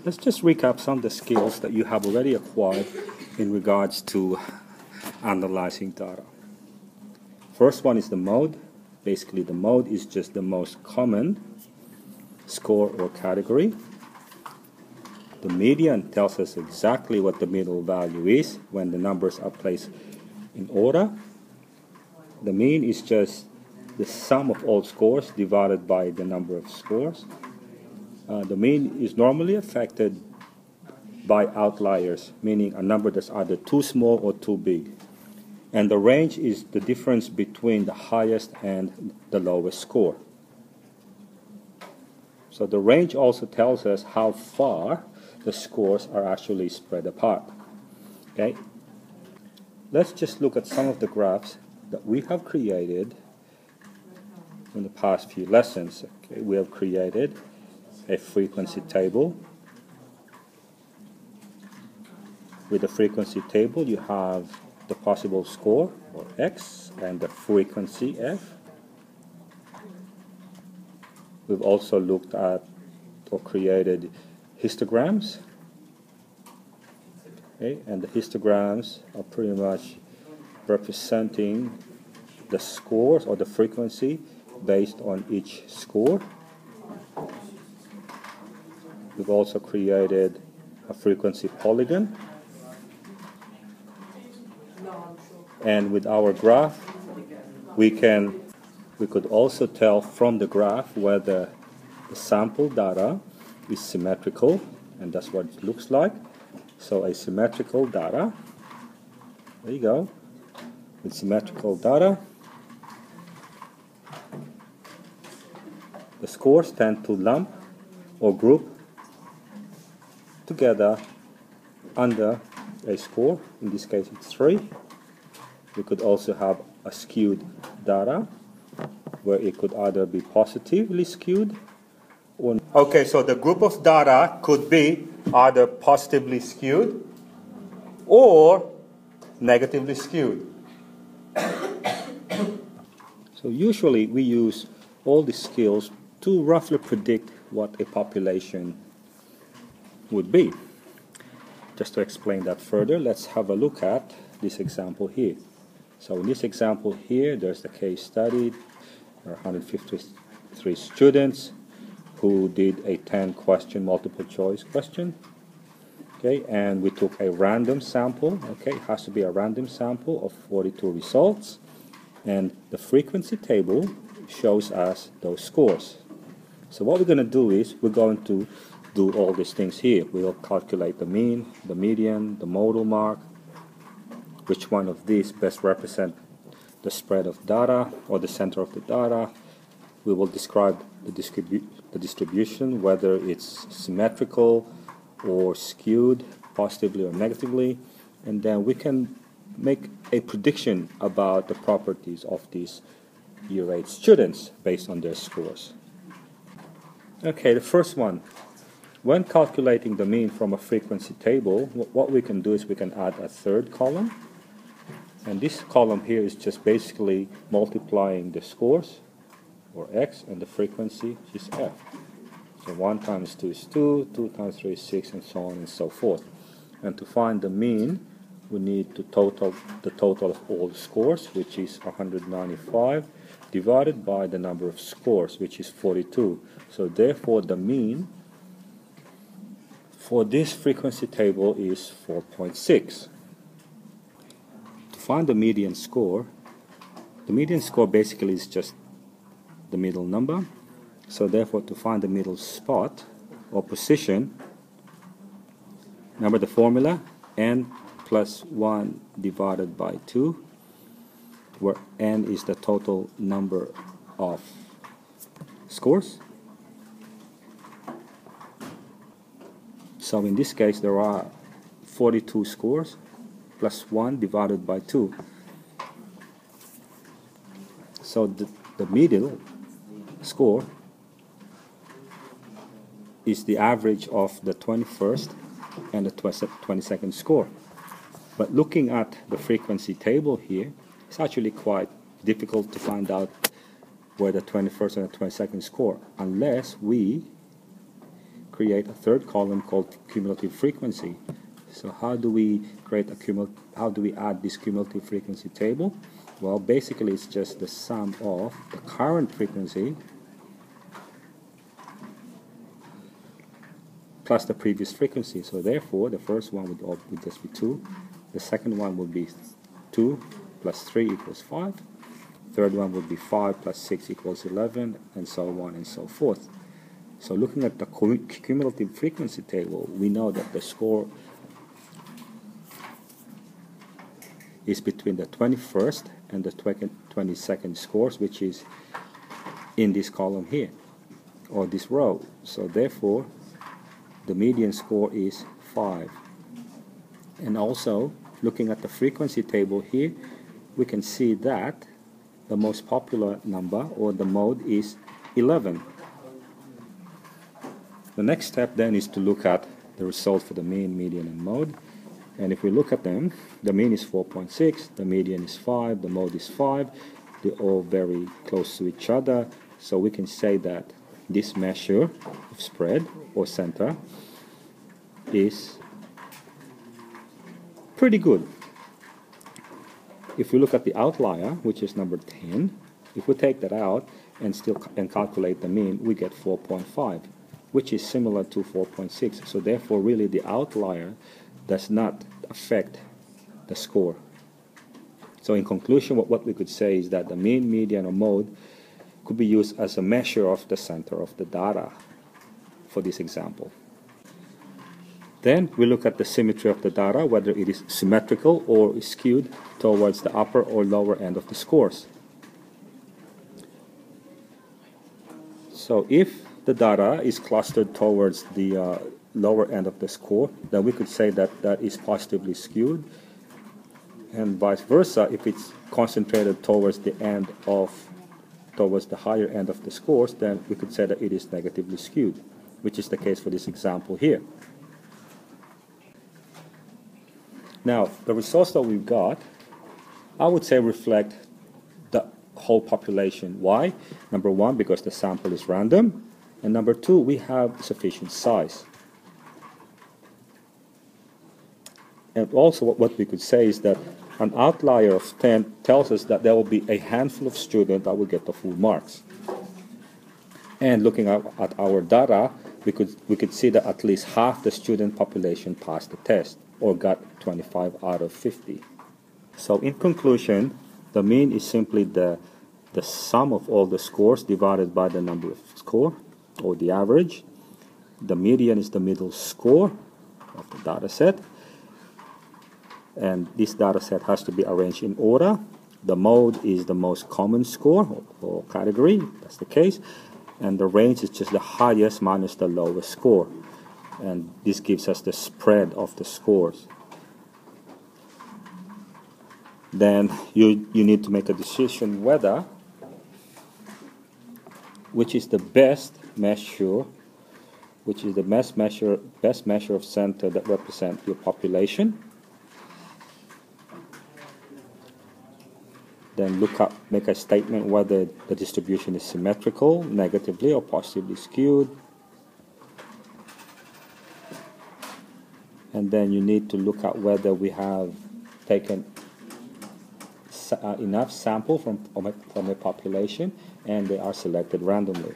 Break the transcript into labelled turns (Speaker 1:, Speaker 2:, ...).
Speaker 1: Let's just recap some of the skills that you have already acquired in regards to analyzing data. First one is the mode. Basically, the mode is just the most common score or category. The median tells us exactly what the middle value is when the numbers are placed in order. The mean is just the sum of all scores divided by the number of scores. The mean is normally affected by outliers, meaning a number that's either too small or too big. And the range is the difference between the highest and the lowest score. So the range also tells us how far the scores are actually spread apart. Okay? Let's just look at some of the graphs that we have created in the past few lessons. Okay? We have created a frequency table. With the frequency table, you have the possible score, or x, and the frequency, f. We've also looked at or created histograms. Okay, and the histograms are pretty much representing the scores or the frequency based on each score. We've also created a frequency polygon. And with our graph, we could also tell from the graph whether the sample data is symmetrical, and that's what it looks like. So a symmetrical data, there you go. With symmetrical data, the scores tend to lump or group together under a score. In this case, it's 3. We could also have a skewed data, where it could either be positively skewed or... Okay, so the group of data could be either positively skewed or negatively skewed. So usually we use all these skills to roughly predict what a population would be. Just to explain that further, let's have a look at this example here. So in this example here, there's the case study. There are 153 students who did a 10-question multiple choice question. Okay, and we took a random sample. Okay, it has to be a random sample of 42 results. And the frequency table shows us those scores. So what we're going to do is we're going to do all these things here. We'll calculate the mean, the median, the modal mark, which one of these best represent the spread of data or the center of the data. We will describe the distribution, whether it's symmetrical or skewed, positively or negatively, and then we can make a prediction about the properties of these year 8 students based on their scores. Okay, the first one. When calculating the mean from a frequency table, what we can do is we can add a third column. And this column here is just basically multiplying the scores, or x, and the frequency, which is f. So 1 times 2 is 2, 2 times 3 is 6, and so on and so forth. And to find the mean, we need to total the total of all scores, which is 195, divided by the number of scores, which is 42. So therefore the mean for this frequency table is 4.6. To find the median score basically is just the middle number. So therefore, to find the middle spot or position, remember the formula, n plus 1 divided by 2, where n is the total number of scores. So in this case, there are 42 scores plus 1 divided by 2. So the middle score is the average of the 21st and the 22nd score. But looking at the frequency table here, it's actually quite difficult to find out where the 21st and the 22nd score, unless we create a third column called cumulative frequency. So how do we create how do we add this cumulative frequency table? Well, basically it's just the sum of the current frequency plus the previous frequency. So therefore, the first one would just be 2. The second one would be 2 plus 3 equals 5. Third one would be 5 plus 6 equals 11, and so on and so forth. So looking at the cumulative frequency table, we know that the score is between the 21st and the 22nd scores, which is in this column here, or this row. So therefore, the median score is 5. And also, looking at the frequency table here, we can see that the most popular number, or the mode, is 11. The next step then is to look at the result for the mean, median, and mode. And if we look at them, the mean is 4.6, the median is 5, the mode is 5. They're all very close to each other. So we can say that this measure of spread, or center, is pretty good. If we look at the outlier, which is number 10, if we take that out and calculate the mean, we get 4.5, which is similar to 4.6. So therefore, really, the outlier does not affect the score. So in conclusion, what we could say is that the mean, median, or mode could be used as a measure of the center of the data for this example. Then we look at the symmetry of the data, whether it is symmetrical or is skewed towards the upper or lower end of the scores. So if the data is clustered towards the lower end of the score, then we could say that that is positively skewed, and vice versa. If it's concentrated towards the higher end of the scores, then we could say that it is negatively skewed, which is the case for this example here. Now, the results that we've got, I would say, reflect the whole population. Why? Number one, because the sample is random, and number two, we have sufficient size. And also what we could say is that an outlier of 10 tells us that there will be a handful of students that will get the full marks. And looking at our data, we could see that at least half the student population passed the test, or got 25 out of 50. So in conclusion, the mean is simply the sum of all the scores divided by the number of score, or the average. The median is the middle score of the data set. And this data set has to be arranged in order. The mode is the most common score or category, that's the case. And the range is just the highest minus the lowest score. And this gives us the spread of the scores. Then you need to make a decision whether which is the best measure, which is the best measure of center that represents your population. Then make a statement whether the distribution is symmetrical, negatively, or positively skewed. And then you need to look at whether we have taken enough sample from a population and they are selected randomly.